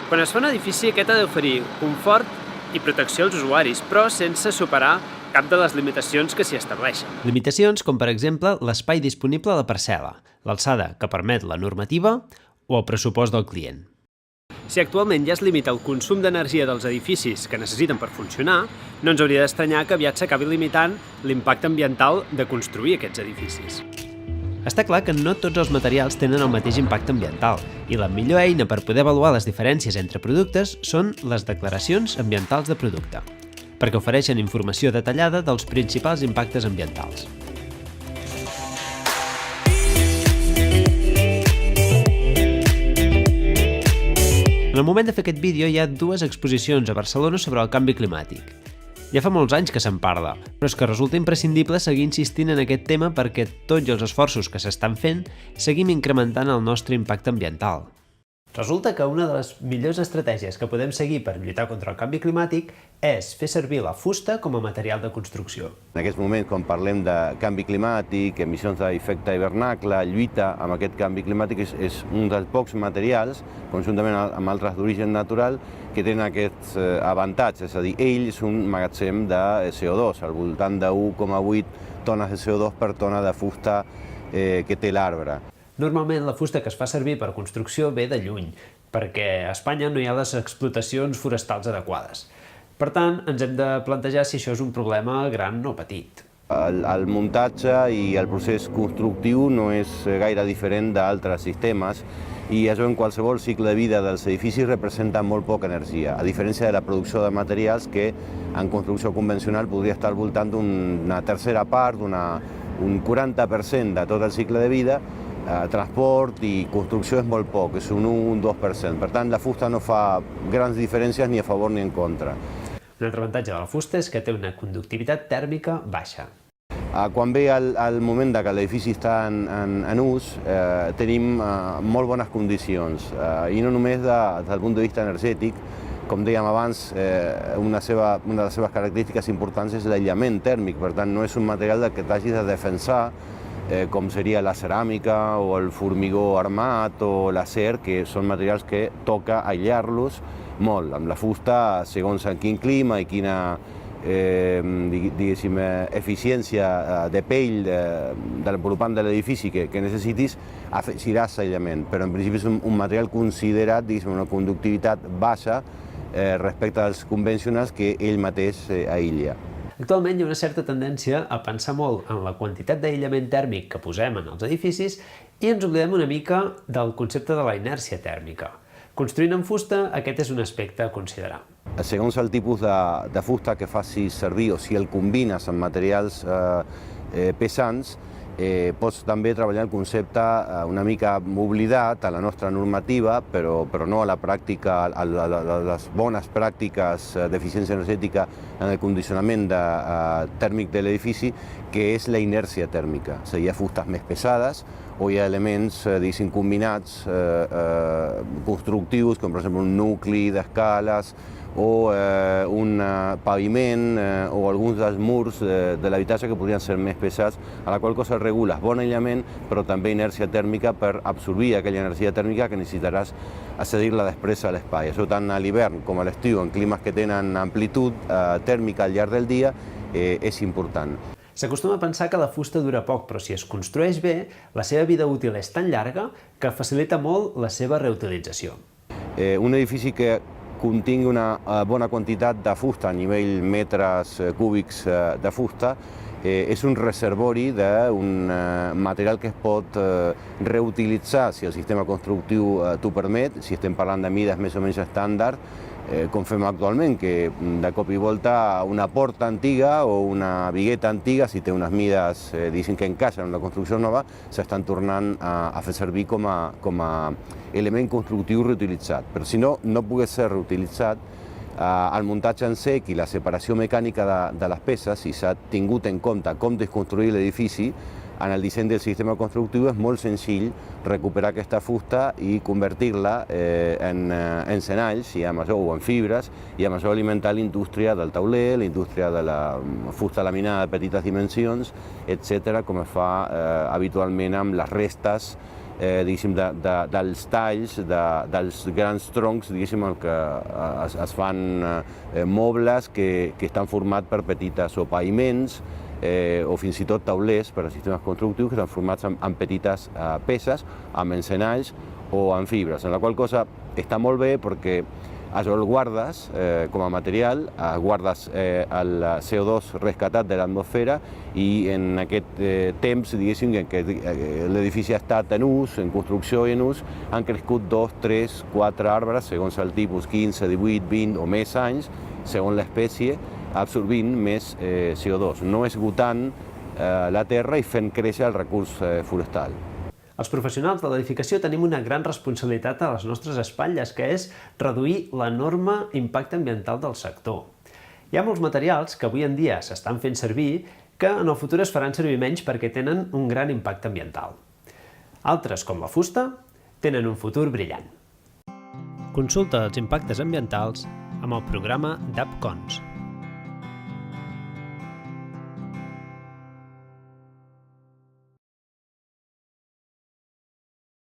Quan es fa un edifici, aquest ha d'oferir confort i protecció als usuaris, però sense superar cap de les limitacions que s'hi estableixen. Limitacions com, per exemple, l'espai disponible a la parcel·la, l'alçada que permet la normativa o el pressupost del client. Si actualment ja es limita el consum d'energia dels edificis que necessiten per funcionar, no ens hauria d'estranyar que aviat s'acabi limitant l'impacte ambiental de construir aquests edificis. Està clar que no tots els materials tenen el mateix impacte ambiental i la millor eina per poder avaluar les diferències entre productes són les declaracions ambientals de producte, perquè ofereixen informació detallada dels principals impactes ambientals. En el moment de fer aquest vídeo hi ha dues exposicions a Barcelona sobre el canvi climàtic. Ja fa molts anys que se'n parla, però és que resulta imprescindible seguir insistint en aquest tema perquè, tots els esforços que s'estan fent, seguim incrementant el nostre impacte ambiental. Resulta que una de les millors estratègies que podem seguir per lluitar contra el canvi climàtic és fer servir la fusta com a material de construcció. En aquests moments, quan parlem de canvi climàtic, emissions d'efecte hivernacle, lluita amb aquest canvi climàtic, és un dels pocs materials, conjuntament amb altres d'origen natural, que tenen aquests avantatges, és a dir, ell és un magatzem de CO2, al voltant de 1,8 tones de CO2 per tona de fusta que té l'arbre. Normalment la fusta que es fa servir per construcció ve de lluny, perquè a Espanya no hi ha les explotacions forestals adequades. Per tant, ens hem de plantejar si això és un problema gran o petit. El muntatge i el procés constructiu no és gaire diferent d'altres sistemes i això en qualsevol cicle de vida dels edificis representa molt poca energia, a diferència de la producció de materials que en construcció convencional podria estar al voltant d'una tercera part, un 40% de tot el cicle de vida. Transport i construcció és molt poc, és un 1-2%. Per tant, la fusta no fa grans diferències ni a favor ni en contra. Un altre avantatge de la fusta és que té una conductivitat tèrmica baixa. Quan ve el moment que l'edifici està en ús, tenim molt bones condicions, i no només des del punt de vista energètic. Com dèiem abans, una de les seves característiques importants és l'aïllament tèrmic, per tant, no és un material que t'hagis de defensar, com seria la ceràmica o el formigó armat o l'acer, que són materials que toca aïllar-los molt. Amb la fusta, segons en quin clima i quina eficiència de pell de l'envolupant de l'edifici que necessitis, afegiràs aïllament, però en principi és un material considerat una conductivitat baixa respecte als convencionals que ell mateix aïlla. Actualment hi ha una certa tendència a pensar molt en la quantitat d'aïllament tèrmic que posem en els edificis i ens oblidem una mica del concepte de la inèrcia tèrmica. Construint amb fusta, aquest és un aspecte a considerar. Segons el tipus de fusta que facis servir o si el combines amb materials pesants, pots també treballar el concepte una mica oblidat a la nostra normativa, però no a la pràctica, a les bones pràctiques d'eficiència energètica en el condicionament tèrmic de l'edifici, que és la inèrcia tèrmica. És a dir, hi ha fustes més pesades o hi ha elements, diguéssim, combinats constructius, com per exemple un nucli d'escales, o un paviment o alguns dels murs de l'habitatge que podrien ser més pesats, a la qual cosa regules bon aïllament, però també inèrcia tèrmica per absorbir aquella energia tèrmica que necessitaràs accedir-la després a l'espai. Això tant a l'hivern com a l'estiu, en climes que tenen amplitud tèrmica al llarg del dia, és important. S'acostuma a pensar que la fusta dura poc, però si es construeix bé, la seva vida útil és tan llarga que facilita molt la seva reutilització. Un edifici que contingui una bona quantitat de fusta, a nivell metres cúbics de fusta, és un reservori d'un material que es pot reutilitzar si el sistema constructiu t'ho permet, si estem parlant de mides més o menys estàndard, com fem actualment, que de cop i volta una porta antiga o una bigueta antiga, si té unes mides que encaixen en la construcció nova, s'estan tornant a fer servir com a element constructiu reutilitzat. Però si no pogués ser reutilitzat, el muntatge en sec i la separació mecànica de les peces, si s'ha tingut en compte com desconstruir l'edifici, en el disseny del sistema constructiu és molt senzill recuperar aquesta fusta i convertir-la en encenalls o en fibres, i amb això alimentar la indústria del tauler, la indústria de la fusta laminada de petites dimensions, etc., com es fa habitualment amb les restes dels talls, dels grans troncs, diguéssim, en què es fan mobles que estan formats per petites o paviments, o fins i tot taulers per a sistemes constructius que estan formats en petites peces, amb encenalls o en fibres, en la qual cosa està molt bé perquè això el guardes com a material, guardes el CO2 rescatat de l'atmosfera i en aquest temps, diguéssim, en què l'edifici ha estat en ús, en construcció i en ús, han crescut 2, 3, 4 arbres, segons el tipus, 15, 18, 20 o més anys, segons l'espècie, absorbint més CO2, no esgotant la terra i fent créixer el recurs forestal. Els professionals de l'edificació tenim una gran responsabilitat a les nostres espatlles, que és reduir l'enorme impacte ambiental del sector. Hi ha molts materials que avui en dia s'estan fent servir que en el futur es faran servir menys perquè tenen un gran impacte ambiental. Altres, com la fusta, tenen un futur brillant. Consulta els impactes ambientals amb el programa DAPCons.